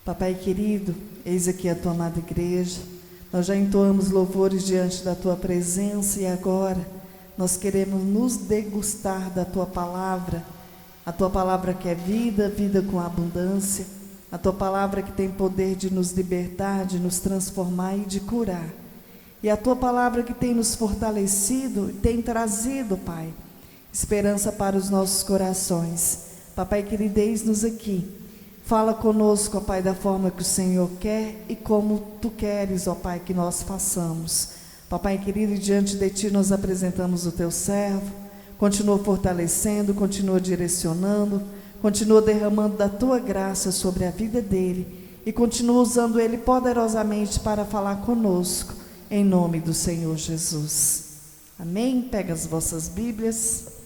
Papai querido, eis aqui a tua amada igreja. Nós já entoamos louvores diante da tua presença e agora nós queremos nos degustar da tua palavra. A tua palavra que é vida, vida com abundância. A tua palavra que tem poder de nos libertar, de nos transformar e de curar. E a tua palavra que tem nos fortalecido e tem trazido, Pai, esperança para os nossos corações. Papai querido, eis-nos aqui. Fala conosco, ó Pai, da forma que o Senhor quer e como Tu queres, ó Pai, que nós façamos. Papai querido, diante de Ti nós apresentamos o Teu servo. Continua fortalecendo, continua direcionando, continua derramando da Tua graça sobre a vida dele e continua usando ele poderosamente para falar conosco, em nome do Senhor Jesus. Amém? Pega as vossas Bíblias.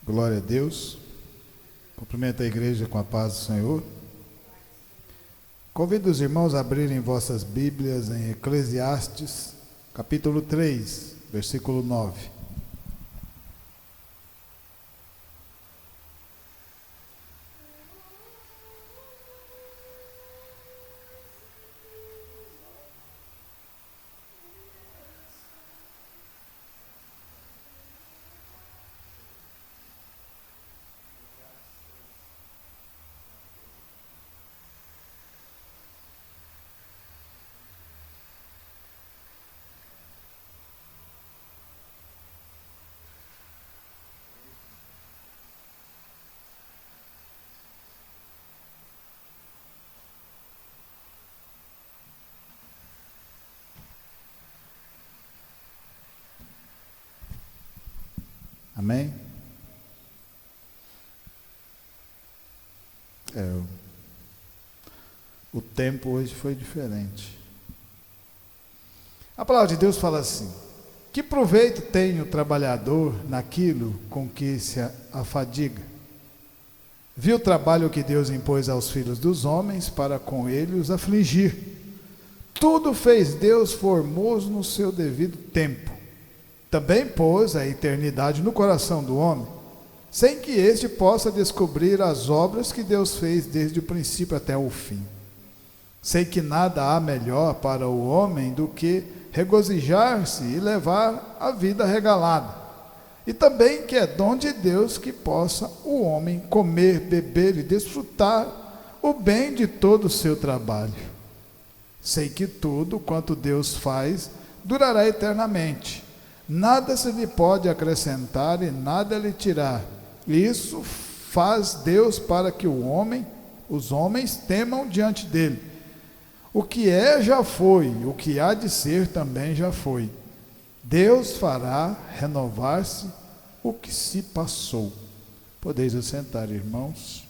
Glória a Deus. Cumprimento a igreja com a paz do Senhor. Convido os irmãos a abrirem vossas Bíblias em Eclesiastes, capítulo 3, versículo 9. Amém? O tempo hoje foi diferente. A palavra de Deus fala assim: que proveito tem o trabalhador naquilo com que se afadiga? Viu o trabalho que Deus impôs aos filhos dos homens para com ele os afligir. Tudo fez Deus formoso no seu devido tempo. Também pôs a eternidade no coração do homem, sem que este possa descobrir as obras que Deus fez desde o princípio até o fim. Sei que nada há melhor para o homem do que regozijar-se e levar a vida regalada. E também que é dom de Deus que possa o homem comer, beber e desfrutar o bem de todo o seu trabalho. Sei que tudo quanto Deus faz durará eternamente. Nada se lhe pode acrescentar e nada lhe tirar. Isso faz Deus para que os homens temam diante dele. O que é já foi, o que há de ser também já foi. Deus fará renovar-se o que se passou. Podeis assentar, irmãos.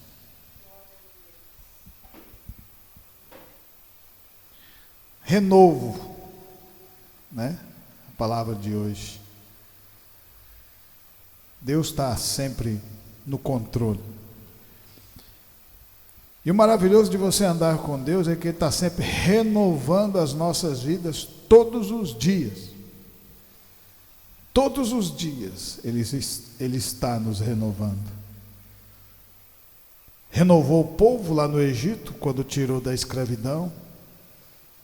Renovo, né? A palavra de hoje. Deus está sempre no controle. E o maravilhoso de você andar com Deus é que Ele está sempre renovando as nossas vidas todos os dias. Todos os dias Ele está nos renovando. Renovou o povo lá no Egito, quando tirou da escravidão.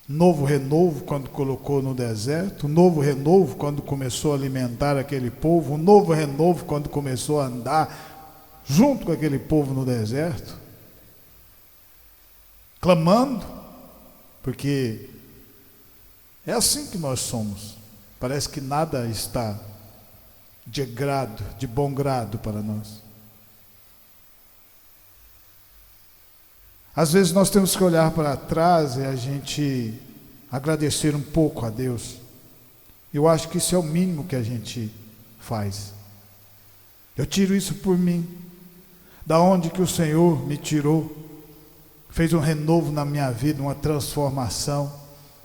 Novo renovo quando colocou no deserto, novo renovo quando começou a alimentar aquele povo, novo renovo quando começou a andar junto com aquele povo no deserto, clamando, porque é assim que nós somos. Parece que nada está de grado, de bom grado para nós. Às vezes nós temos que olhar para trás e a gente agradecer um pouco a Deus. Eu acho que isso é o mínimo que a gente faz. Eu tiro isso por mim. Da onde que o Senhor me tirou? fez um renovo na minha vida, uma transformação,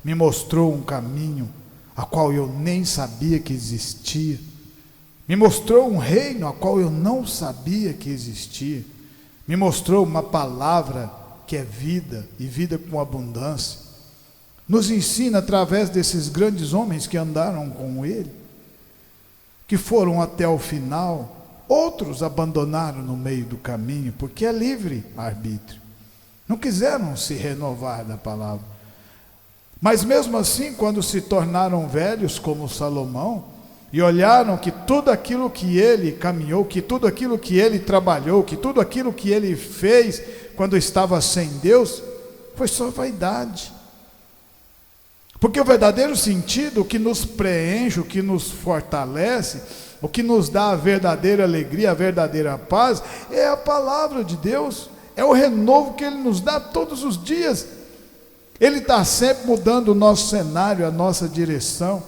me mostrou um caminho a qual eu nem sabia que existia, me mostrou um reino a qual eu não sabia que existia, me mostrou uma palavra que é vida e vida com abundância. Nos ensina através desses grandes homens que andaram com ele, que foram até o final. Outros abandonaram no meio do caminho, porque é livre arbítrio, não quiseram se renovar da palavra. Mas mesmo assim, quando se tornaram velhos como Salomão, e olharam que tudo aquilo que ele caminhou, que tudo aquilo que ele trabalhou, que tudo aquilo que ele fez quando estava sem Deus, foi só vaidade. Porque o verdadeiro sentido, o que nos preenche, o que nos fortalece, o que nos dá a verdadeira alegria, a verdadeira paz, é a palavra de Deus, é o renovo que Ele nos dá todos os dias. Ele está sempre mudando o nosso cenário, a nossa direção.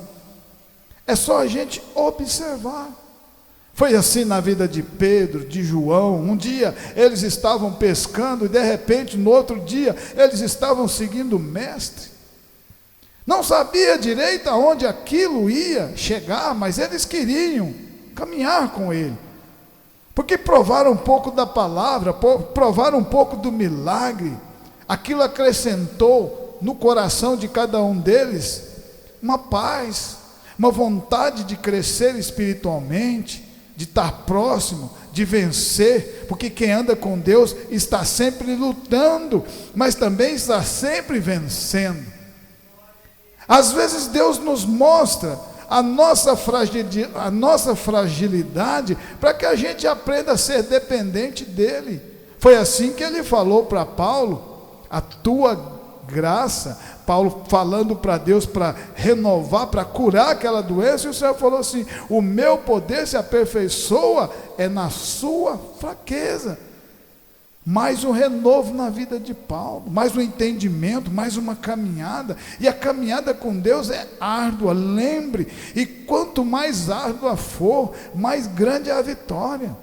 É só a gente observar. Foi assim na vida de Pedro, de João. Um dia eles estavam pescando e de repente no outro dia eles estavam seguindo o mestre. Não sabia direito aonde aquilo ia chegar, mas eles queriam caminhar com ele, porque provaram um pouco da palavra, provaram um pouco do milagre. Aquilo acrescentou no coração de cada um deles uma paz, uma vontade de crescer espiritualmente, de estar próximo, de vencer, porque quem anda com Deus está sempre lutando, mas também está sempre vencendo. Às vezes Deus nos mostra a nossa fragilidade para que a gente aprenda a ser dependente dEle. Foi assim que Ele falou para Paulo, a tua graça, Paulo falando para Deus para renovar, para curar aquela doença, e o Senhor falou assim: o meu poder se aperfeiçoa na sua fraqueza. Mais um renovo na vida de Paulo, mais um entendimento, mais uma caminhada. E a caminhada com Deus é árdua, lembre, e quanto mais árdua for, mais grande é a vitória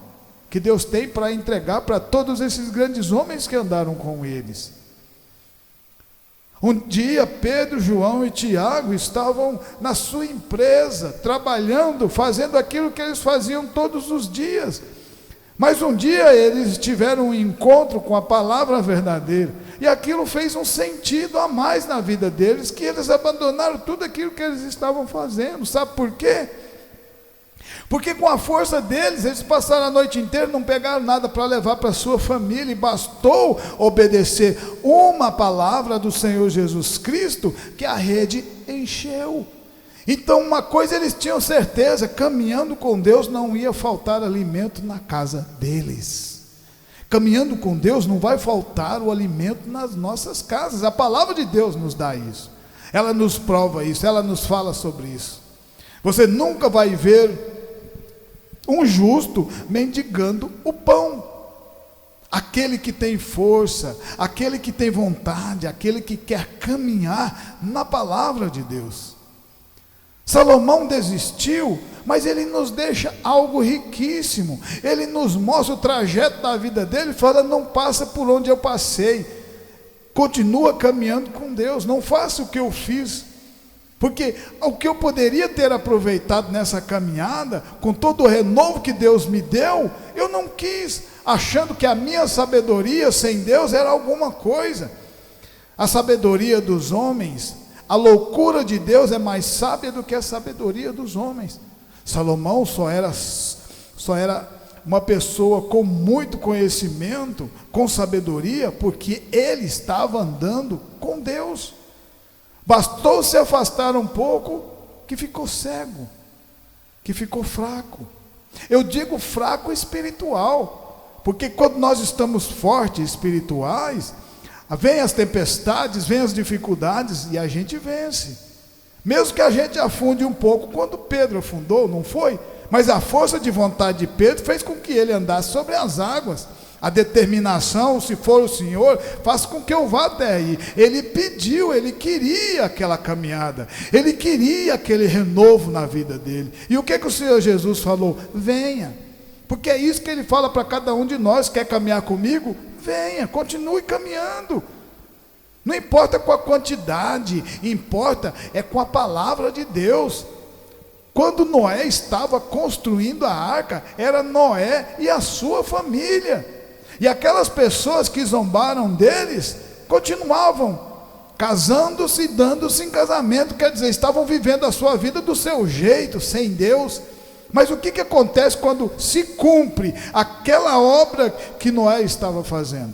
que Deus tem para entregar para todos esses grandes homens que andaram com eles. Um dia Pedro, João e Tiago estavam na sua empresa, trabalhando, fazendo aquilo que eles faziam todos os dias. Mas um dia eles tiveram um encontro com a palavra verdadeira, e aquilo fez um sentido a mais na vida deles, que eles abandonaram tudo aquilo que eles estavam fazendo. Sabe por quê? Porque com a força deles, eles passaram a noite inteira, não pegaram nada para levar para a sua família, e bastou obedecer uma palavra do Senhor Jesus Cristo, que a rede encheu. Então uma coisa eles tinham certeza: caminhando com Deus não ia faltar alimento na casa deles. Caminhando com Deus não vai faltar o alimento nas nossas casas. A palavra de Deus nos dá isso, ela nos prova isso, ela nos fala sobre isso. Você nunca vai ver um justo mendigando o pão. Aquele que tem força, aquele que tem vontade, aquele que quer caminhar na palavra de Deus. Salomão desistiu, mas ele nos deixa algo riquíssimo. Ele nos mostra o trajeto da vida dele, fala: não passa por onde eu passei, continua caminhando com Deus, não faça o que eu fiz, porque o que eu poderia ter aproveitado nessa caminhada, com todo o renovo que Deus me deu, eu não quis, achando que a minha sabedoria sem Deus era alguma coisa. A sabedoria dos homens, a loucura de Deus é mais sábia do que a sabedoria dos homens. Salomão só era uma pessoa com muito conhecimento, com sabedoria, porque ele estava andando com Deus. Bastou se afastar um pouco que ficou cego, que ficou fraco. Eu digo fraco espiritual, porque quando nós estamos fortes espirituais, vem as tempestades, vem as dificuldades e a gente vence. Mesmo que a gente afunde um pouco, quando Pedro afundou, não foi? Mas a força de vontade de Pedro fez com que ele andasse sobre as águas. A determinação: se for o Senhor, faça com que eu vá até aí. Ele pediu, ele queria aquela caminhada, ele queria aquele renovo na vida dele. E o que o Senhor Jesus falou? Venha. Porque é isso que ele fala para cada um de nós: quer caminhar comigo? venha, continue caminhando. Não importa com a quantidade, importa é com a palavra de Deus. Quando Noé estava construindo a arca, era Noé e a sua família. E aquelas pessoas que zombaram deles, continuavam casando-se e dando-se em casamento, quer dizer, estavam vivendo a sua vida do seu jeito, sem Deus. Mas o que acontece quando se cumpre aquela obra que Noé estava fazendo?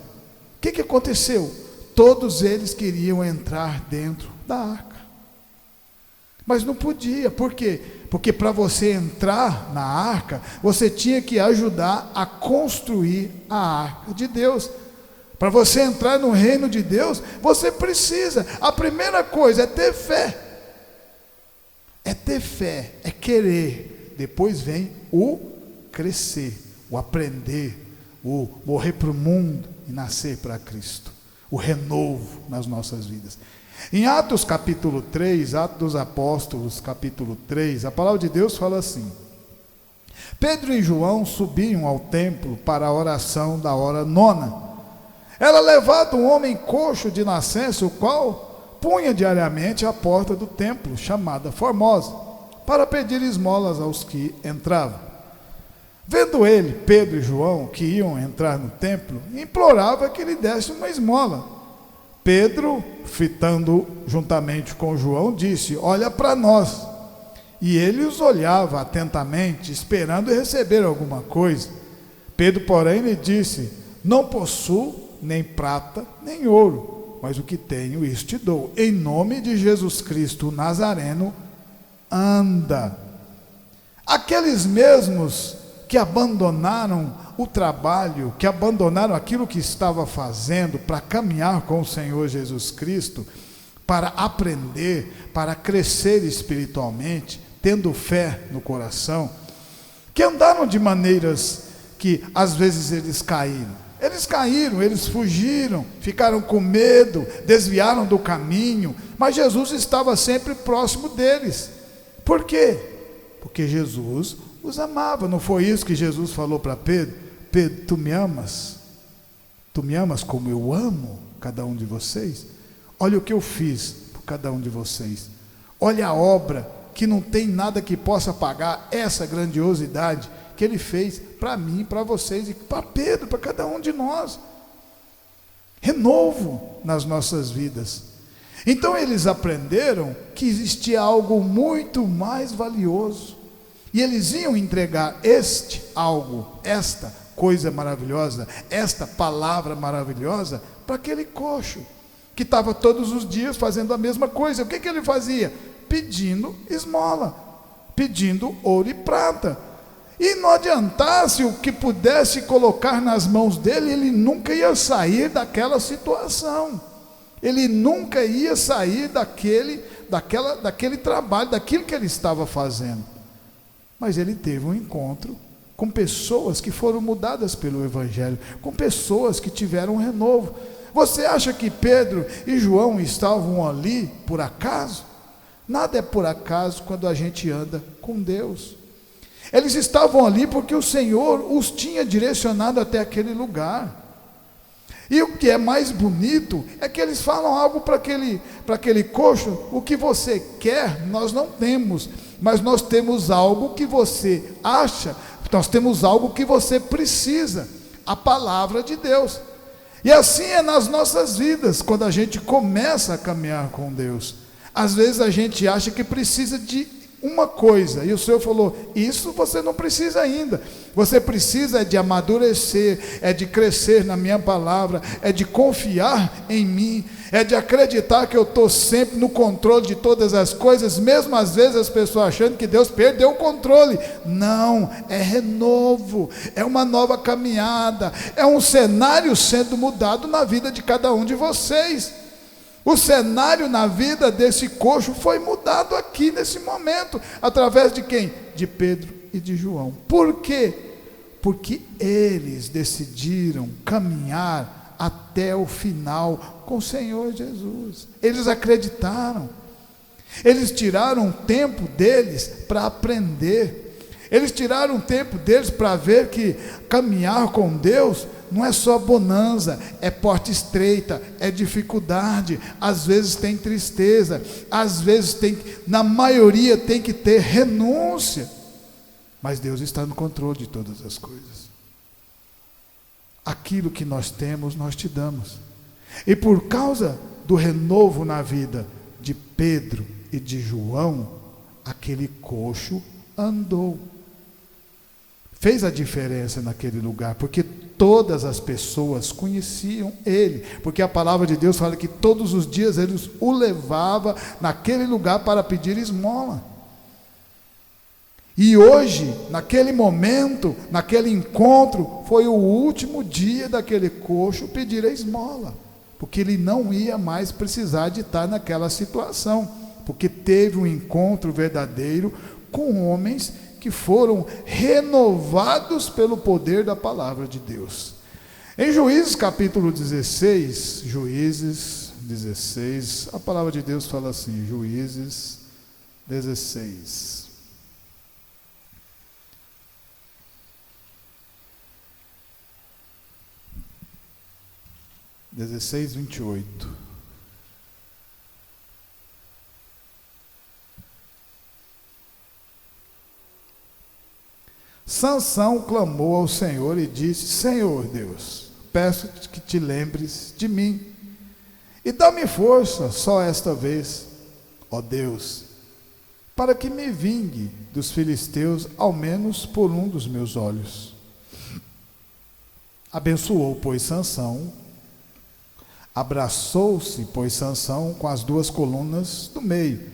O que aconteceu? Todos eles queriam entrar dentro da arca, mas não podia. Por quê? Porque para você entrar na arca, você tinha que ajudar a construir a arca de Deus. Para você entrar no reino de Deus, você precisa, a primeira coisa é ter fé. É ter fé, é querer. Depois vem o crescer, o aprender, o morrer para o mundo e nascer para Cristo. O renovo nas nossas vidas. Em Atos capítulo 3, Atos dos Apóstolos capítulo 3, a palavra de Deus fala assim: Pedro e João subiam ao templo para a oração da hora nona. Era levado um homem coxo de nascença, o qual punha diariamente à porta do templo, chamada Formosa, para pedir esmolas aos que entravam. Vendo ele, Pedro e João, que iam entrar no templo, implorava que lhe desse uma esmola. Pedro, fitando juntamente com João, disse: olha para nós. E ele os olhava atentamente, esperando receber alguma coisa. Pedro, porém, lhe disse: não possuo nem prata, nem ouro, mas o que tenho, isso te dou. Em nome de Jesus Cristo, o Nazareno, anda. Aqueles mesmos que abandonaram o trabalho, que abandonaram aquilo que estava fazendo para caminhar com o Senhor Jesus Cristo, para aprender, para crescer espiritualmente, tendo fé no coração, que andaram de maneiras que às vezes eles caíram, eles fugiram, ficaram com medo, desviaram do caminho, mas Jesus estava sempre próximo deles. Por quê? Porque Jesus os amava. Não foi isso que Jesus falou para Pedro? Pedro, tu me amas? Tu me amas como eu amo cada um de vocês? Olha o que eu fiz por cada um de vocês. Olha a obra que não tem nada que possa pagar essa grandiosidade que ele fez para mim, para vocês e para Pedro, para cada um de nós. Renovo nas nossas vidas. Então eles aprenderam que existia algo muito mais valioso, e eles iam entregar este algo, esta coisa maravilhosa, esta palavra maravilhosa, para aquele coxo, que estava todos os dias fazendo a mesma coisa. O que ele fazia? Pedindo esmola, pedindo ouro e prata. E não adiantasse o que pudesse colocar nas mãos dele, ele nunca ia sair daquela situação. Ele nunca ia sair daquele trabalho, daquilo que ele estava fazendo. Mas ele teve um encontro com pessoas que foram mudadas pelo Evangelho, com pessoas que tiveram um renovo. Você acha que Pedro e João estavam ali por acaso? Nada é por acaso quando a gente anda com Deus. Eles estavam ali porque o Senhor os tinha direcionado até aquele lugar. E o que é mais bonito é que eles falam algo para aquele coxo: o que você quer nós não temos, mas nós temos algo que você acha, nós temos algo que você precisa, a palavra de Deus. E assim é nas nossas vidas, quando a gente começa a caminhar com Deus. Às vezes a gente acha que precisa de uma coisa, e o Senhor falou: isso você não precisa ainda. Você precisa de amadurecer, é de crescer na minha palavra, é de confiar em mim, é de acreditar que eu estou sempre no controle de todas as coisas, mesmo às vezes as pessoas achando que Deus perdeu o controle. Não, é renovo, é uma nova caminhada, é um cenário sendo mudado na vida de cada um de vocês. O cenário na vida desse coxo foi mudado aqui nesse momento, através de quem? De Pedro e de João. Por quê? Porque eles decidiram caminhar até o final com o Senhor Jesus. Eles acreditaram, eles tiraram tempo deles para aprender, eles tiraram tempo deles para ver que caminhar com Deus não é só bonança, é porta estreita, é dificuldade, às vezes tem tristeza, às vezes na maioria tem que ter renúncia, mas Deus está no controle de todas as coisas. Aquilo que nós temos, nós te damos. E por causa do renovo na vida de Pedro e de João, aquele coxo andou. Fez a diferença naquele lugar, porque todas as pessoas conheciam ele, porque a palavra de Deus fala que todos os dias eles o levava naquele lugar para pedir esmola. E hoje, naquele momento, naquele encontro, foi o último dia daquele coxo pedir a esmola, porque ele não ia mais precisar de estar naquela situação, porque teve um encontro verdadeiro com homens que foram renovados pelo poder da palavra de Deus. Em Juízes capítulo 16, Juízes 16, a palavra de Deus fala assim, Juízes 16. 16:28. Sansão clamou ao Senhor e disse: Senhor Deus, peço-te que te lembres de mim e dá-me força só esta vez, ó Deus, para que me vingue dos filisteus, ao menos por um dos meus olhos. Abençoou, pois, Sansão, abraçou-se, pois, Sansão com as duas colunas do meio,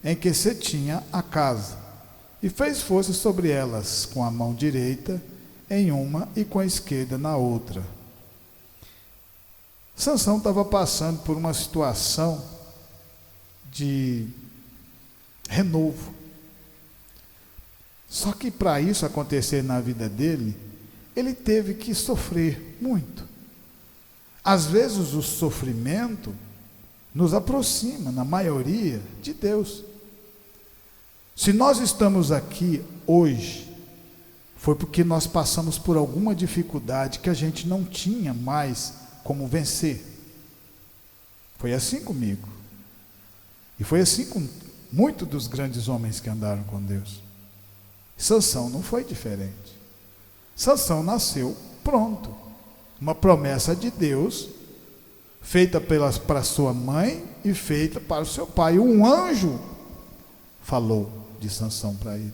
em que se tinha a casa, e fez força sobre elas, com a mão direita em uma e com a esquerda na outra. Sansão estava passando por uma situação de renovo. Só que para isso acontecer na vida dele, ele teve que sofrer muito. Às vezes o sofrimento nos aproxima, na maioria, de Deus. Se nós estamos aqui hoje, foi porque nós passamos por alguma dificuldade que a gente não tinha mais como vencer. Foi assim comigo. E foi assim com muitos dos grandes homens que andaram com Deus. Sansão não foi diferente. Sansão nasceu pronto. Uma promessa de Deus, feita para sua mãe e feita para o seu pai. Um anjo falou de Sansão para eles,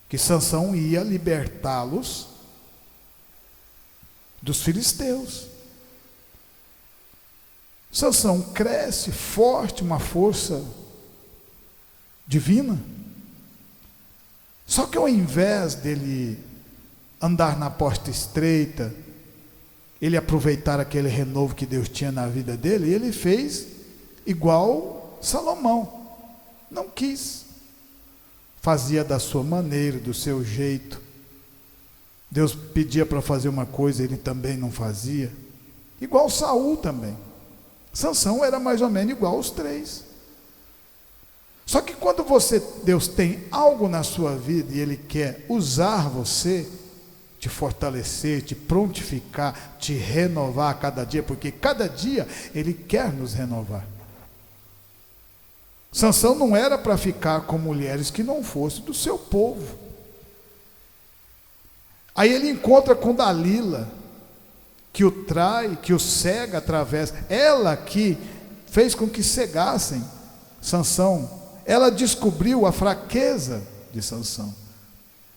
que Sansão ia libertá-los dos filisteus. Sansão cresce forte, uma força divina. Só que ao invés dele andar na porta estreita, ele aproveitar aquele renovo que Deus tinha na vida dele, ele fez igual Salomão. Não quis. Fazia da sua maneira, do seu jeito. Deus pedia para fazer uma coisa, ele também não fazia. Igual Saul também. Sansão era mais ou menos igual aos três. Só que quando Deus tem algo na sua vida e Ele quer usar você, te fortalecer, te prontificar, te renovar a cada dia, porque cada dia Ele quer nos renovar. Sansão não era para ficar com mulheres que não fossem do seu povo. Aí ele encontra com Dalila, que o trai, que o cega através, ela que fez com que cegassem Sansão. Ela descobriu a fraqueza de Sansão,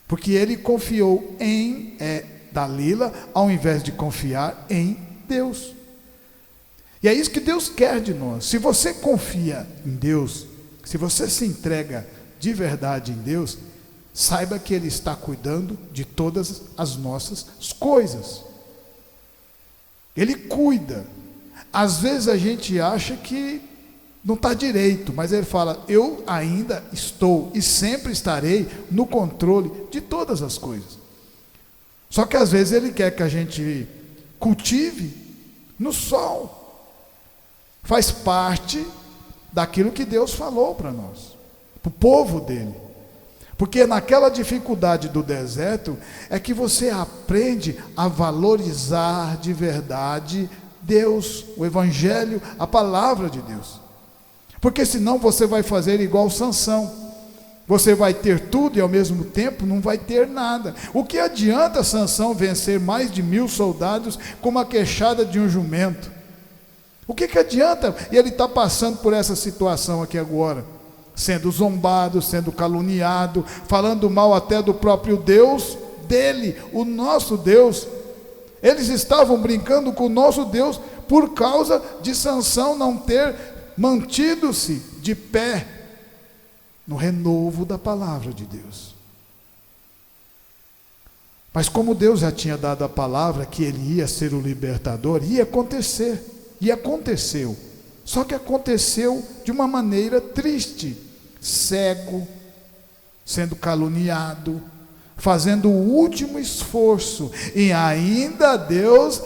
porque ele confiou em Dalila, ao invés de confiar em Deus. E é isso que Deus quer de nós. Se você confia em Deus, se você se entrega de verdade em Deus, saiba que Ele está cuidando de todas as nossas coisas. Ele cuida. Às vezes a gente acha que não está direito, mas Ele fala: eu ainda estou e sempre estarei no controle de todas as coisas. Só que às vezes Ele quer que a gente cultive no sol. Faz parte daquilo que Deus falou para nós, para o povo dele. Porque naquela dificuldade do deserto é que você aprende a valorizar de verdade Deus, o Evangelho, a palavra de Deus. Porque senão você vai fazer igual Sansão. Você vai ter tudo e ao mesmo tempo não vai ter nada. O que adianta Sansão vencer mais de 1000 soldados com uma queixada de um jumento? O que adianta? E ele está passando por essa situação aqui agora, sendo zombado, sendo caluniado, falando mal até do próprio Deus dele, o nosso Deus. Eles estavam brincando com o nosso Deus por causa de Sansão não ter mantido-se de pé no renovo da palavra de Deus. Mas como Deus já tinha dado a palavra que ele ia ser o libertador, ia acontecer, e aconteceu. Só que aconteceu de uma maneira triste, cego, sendo caluniado, fazendo o último esforço, e ainda Deus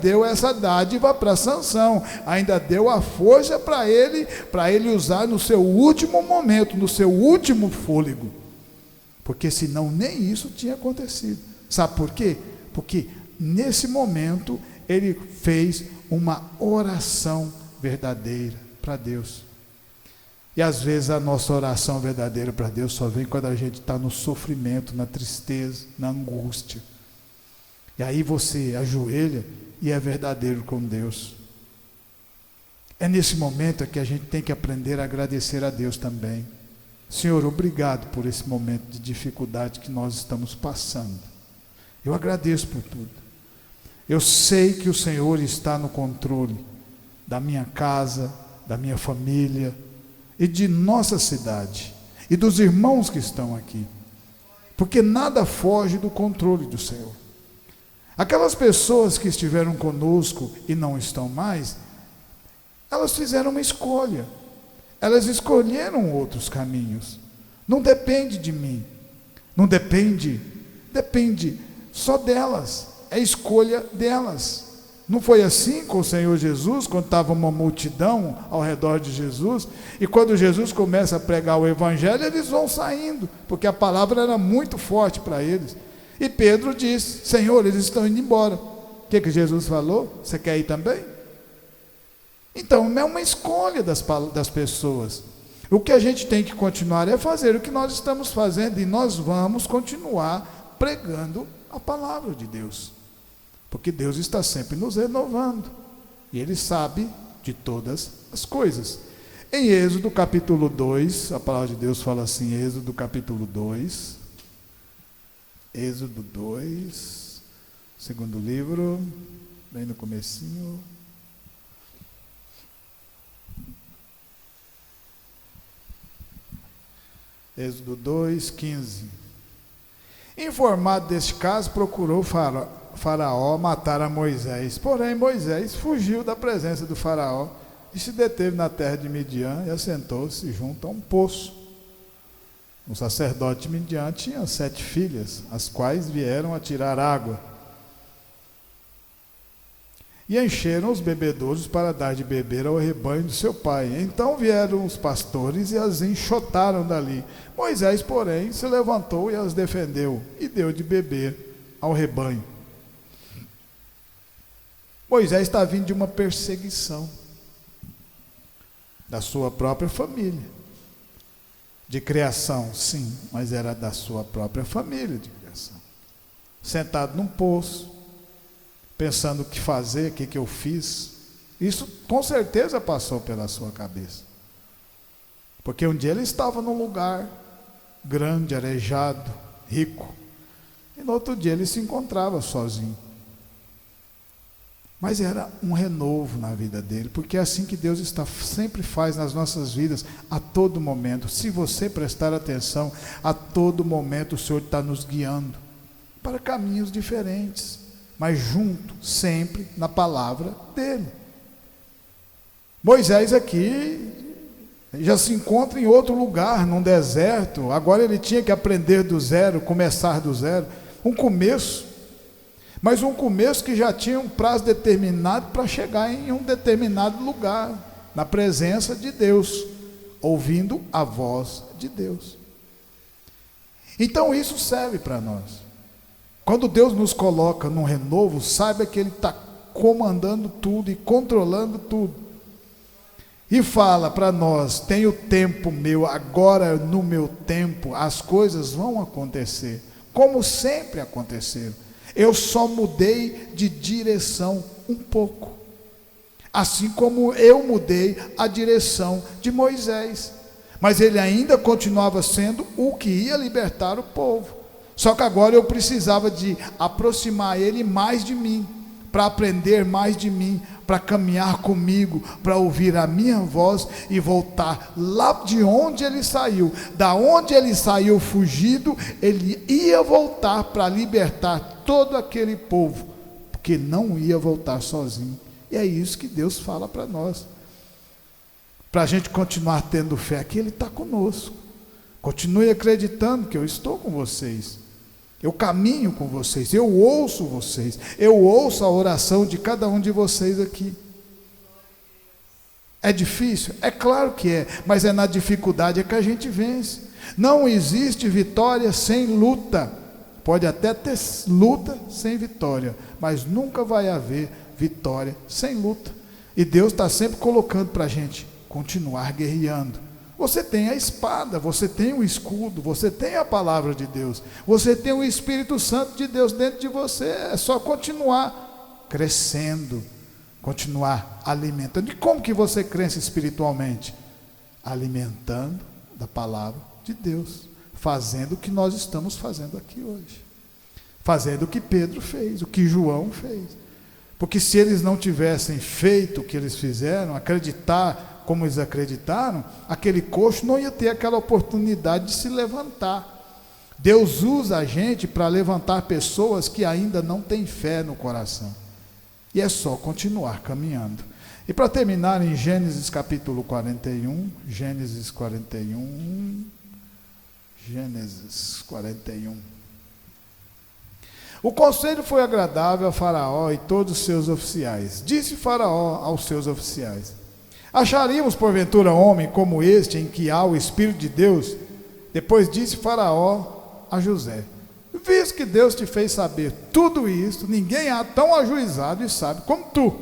deu essa dádiva para Sansão, ainda deu a força para ele usar no seu último momento, no seu último fôlego, porque senão nem isso tinha acontecido. Sabe por quê? Porque nesse momento ele fez uma oração verdadeira para Deus. E às vezes a nossa oração verdadeira para Deus só vem quando a gente está no sofrimento, na tristeza, na angústia. E aí você ajoelha e é verdadeiro com Deus. É nesse momento que a gente tem que aprender a agradecer a Deus também. Senhor, obrigado por esse momento de dificuldade que nós estamos passando. Eu agradeço por tudo. Eu sei que o Senhor está no controle da minha casa, da minha família, e de nossa cidade, e dos irmãos que estão aqui, porque nada foge do controle do Senhor. Aquelas pessoas que estiveram conosco e não estão mais, elas fizeram uma escolha, elas escolheram outros caminhos, não depende de mim, não depende só delas, é escolha delas. Não foi assim com o Senhor Jesus, quando estava uma multidão ao redor de Jesus, e quando Jesus começa a pregar o Evangelho, eles vão saindo, porque a palavra era muito forte para eles. E Pedro disse: Senhor, eles estão indo embora. O que Jesus falou? Você quer ir também? Então, é uma escolha das pessoas. O que a gente tem que continuar é fazer o que nós estamos fazendo, e nós vamos continuar pregando a palavra de Deus. Porque Deus está sempre nos renovando, e Ele sabe de todas as coisas. Em Êxodo capítulo 2, a palavra de Deus fala assim, Êxodo capítulo 2, Êxodo 2, segundo livro, bem no comecinho. Êxodo 2, 15. Informado deste caso, procurou Faraó matar a Moisés, porém Moisés fugiu da presença do Faraó e se deteve na terra de Midian e assentou-se junto a um poço. O sacerdote de Midian tinha 7 filhas, as quais vieram a tirar água e encheram os bebedouros para dar de beber ao rebanho do seu pai. Então vieram os pastores e as enxotaram dali. Moisés, porém, se levantou e as defendeu e deu de beber ao rebanho. Moisés está vindo de uma perseguição da sua própria família, de criação, sim, mas era da sua própria família de criação. Sentado num poço, pensando o que fazer, o que eu fiz. Isso com certeza passou pela sua cabeça, porque um dia ele estava num lugar grande, arejado, rico, e no outro dia ele se encontrava sozinho. Mas era um renovo na vida dele, porque é assim que Deus sempre faz nas nossas vidas, a todo momento. Se você prestar atenção, a todo momento o Senhor está nos guiando para caminhos diferentes, mas junto, sempre na palavra dele. Moisés aqui já se encontra em outro lugar, num deserto. Agora ele tinha que aprender do zero, começar do zero, um começo. Mas um começo que já tinha um prazo determinado para chegar em um determinado lugar, na presença de Deus, ouvindo a voz de Deus. Então isso serve para nós. Quando Deus nos coloca num renovo, saiba que Ele está comandando tudo e controlando tudo. E fala para nós: tenho tempo meu, agora no meu tempo as coisas vão acontecer, como sempre aconteceram. Eu só mudei de direção um pouco, assim como eu mudei a direção de Moisés, mas ele ainda continuava sendo o que ia libertar o povo. Só que agora eu precisava de aproximar ele mais de mim, para aprender mais de mim, para caminhar comigo, para ouvir a minha voz e voltar lá de onde ele saiu. Da onde ele saiu fugido, ele ia voltar para libertar todo aquele povo, porque não ia voltar sozinho. E é isso que Deus fala para nós, para a gente continuar tendo fé que Ele está conosco. Continue acreditando que eu estou com vocês, eu caminho com vocês, eu ouço vocês, eu ouço a oração de cada um de vocês aqui. É difícil? É claro que é, mas é na dificuldade que a gente vence. Não existe vitória sem luta. Pode até ter luta sem vitória, mas nunca vai haver vitória sem luta. E Deus está sempre colocando para a gente continuar guerreando. Você tem a espada, você tem o escudo, você tem a palavra de Deus, você tem o Espírito Santo de Deus dentro de você. É só continuar crescendo, continuar alimentando. E como que você cresce espiritualmente? Alimentando da palavra de Deus, fazendo o que nós estamos fazendo aqui hoje, fazendo o que Pedro fez, o que João fez. Porque se eles não tivessem feito o que eles fizeram, acreditar como eles acreditaram, aquele coxo não ia ter aquela oportunidade de se levantar. Deus usa a gente para levantar pessoas que ainda não têm fé no coração. E é só continuar caminhando. E para terminar, em Gênesis capítulo 41, Gênesis 41. O conselho foi agradável a Faraó e todos os seus oficiais. Disse Faraó aos seus oficiais: acharíamos porventura homem como este, em que há o Espírito de Deus? Depois disse Faraó a José: visto que Deus te fez saber tudo isso, ninguém há tão ajuizado e sábio como tu.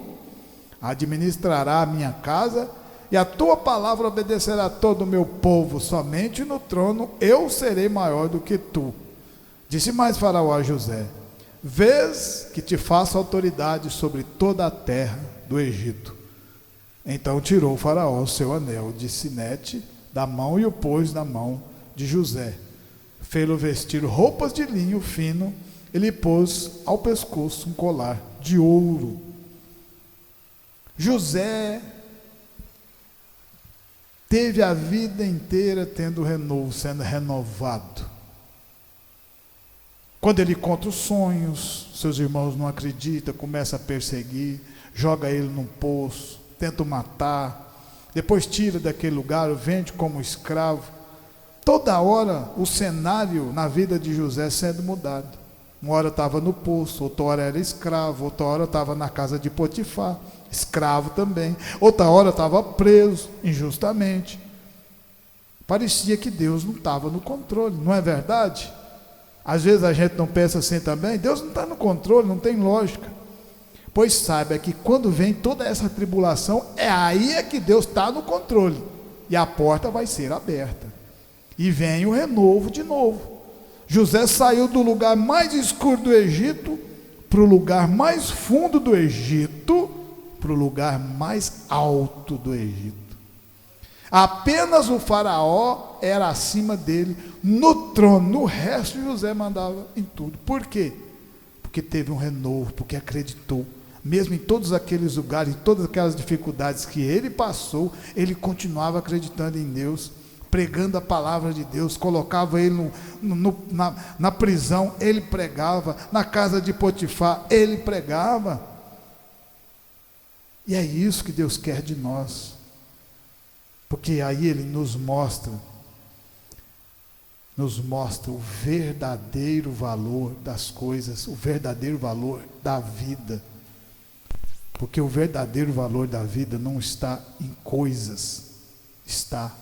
Administrará a minha casa, e a tua palavra obedecerá a todo o meu povo. Somente no trono eu serei maior do que tu. Disse mais Faraó a José: vês que te faço autoridade sobre toda a terra do Egito. Então tirou Faraó o seu anel de sinete da mão e o pôs na mão de José. Fê-lo vestir roupas de linho fino e lhe pôs ao pescoço um colar de ouro. José teve a vida inteira tendo renovo, sendo renovado. Quando ele conta os sonhos, seus irmãos não acreditam, começa a perseguir, joga ele num poço, tenta o matar, depois tira daquele lugar, o vende como escravo. Toda hora o cenário na vida de José sendo mudado. Uma hora estava no poço, outra hora era escravo, outra hora estava na casa de Potifar, escravo também, outra hora estava preso injustamente. Parecia que Deus não estava no controle, não é verdade? Às vezes a gente não pensa assim também. Deus não está no controle, não tem lógica. Pois saiba que quando vem toda essa tribulação, é aí é que Deus está no controle, e a porta vai ser aberta, e vem o renovo de novo. José saiu do lugar mais escuro do Egito para o lugar mais fundo do Egito, para o lugar mais alto do Egito. Apenas o Faraó era acima dele no trono, no resto José mandava em tudo. Por quê? Porque teve um renovo, porque acreditou. Mesmo em todos aqueles lugares, em todas aquelas dificuldades que ele passou, ele continuava acreditando em Deus, pregando a palavra de Deus. Colocava ele na prisão, ele pregava. Na casa de Potifar, ele pregava. E é isso que Deus quer de nós, porque aí Ele nos mostra o verdadeiro valor das coisas, o verdadeiro valor da vida. Porque o verdadeiro valor da vida não está em coisas, está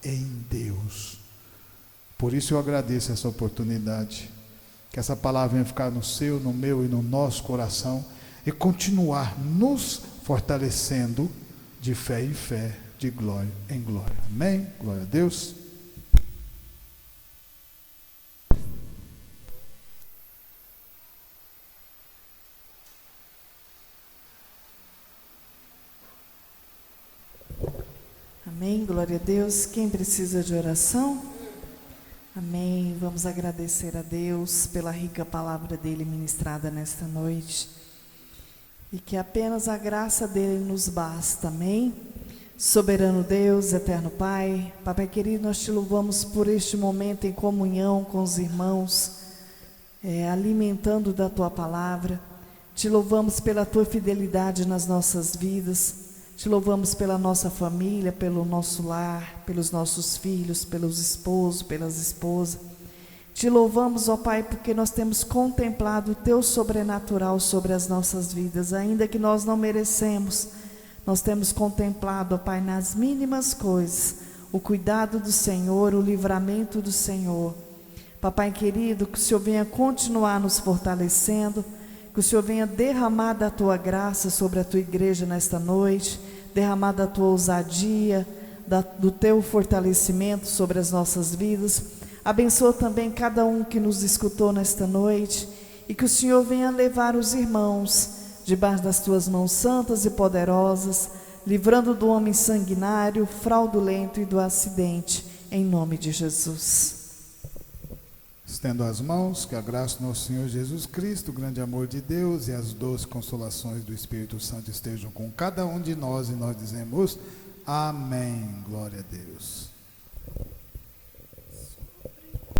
em Deus. Por isso eu agradeço essa oportunidade. Que essa palavra venha ficar no seu, no meu e no nosso coração e continuar nos fortalecendo de fé em fé, de glória em glória. Amém? Glória a Deus. Amém, glória a Deus. Quem precisa de oração? Amém. Vamos agradecer a Deus pela rica palavra dele ministrada nesta noite. E que apenas a graça dele nos basta, amém? Soberano Deus, eterno Pai, Papai querido, nós te louvamos por este momento em comunhão com os irmãos, alimentando da tua palavra. Te louvamos pela tua fidelidade nas nossas vidas. Te louvamos pela nossa família, pelo nosso lar, pelos nossos filhos, pelos esposos, pelas esposas. Te louvamos, ó Pai, porque nós temos contemplado o teu sobrenatural sobre as nossas vidas, ainda que nós não merecemos. Nós temos contemplado, ó Pai, nas mínimas coisas, o cuidado do Senhor, o livramento do Senhor. Papai querido, que o Senhor venha continuar nos fortalecendo, que o Senhor venha derramar da tua graça sobre a tua igreja nesta noite, derramar da tua ousadia, do teu fortalecimento sobre as nossas vidas. Abençoa também cada um que nos escutou nesta noite, e que o Senhor venha levar os irmãos debaixo das tuas mãos santas e poderosas, livrando do homem sanguinário, fraudulento e do acidente, em nome de Jesus. Estendo as mãos, que a graça do nosso Senhor Jesus Cristo, o grande amor de Deus e as doces consolações do Espírito Santo estejam com cada um de nós, e nós dizemos amém, glória a Deus.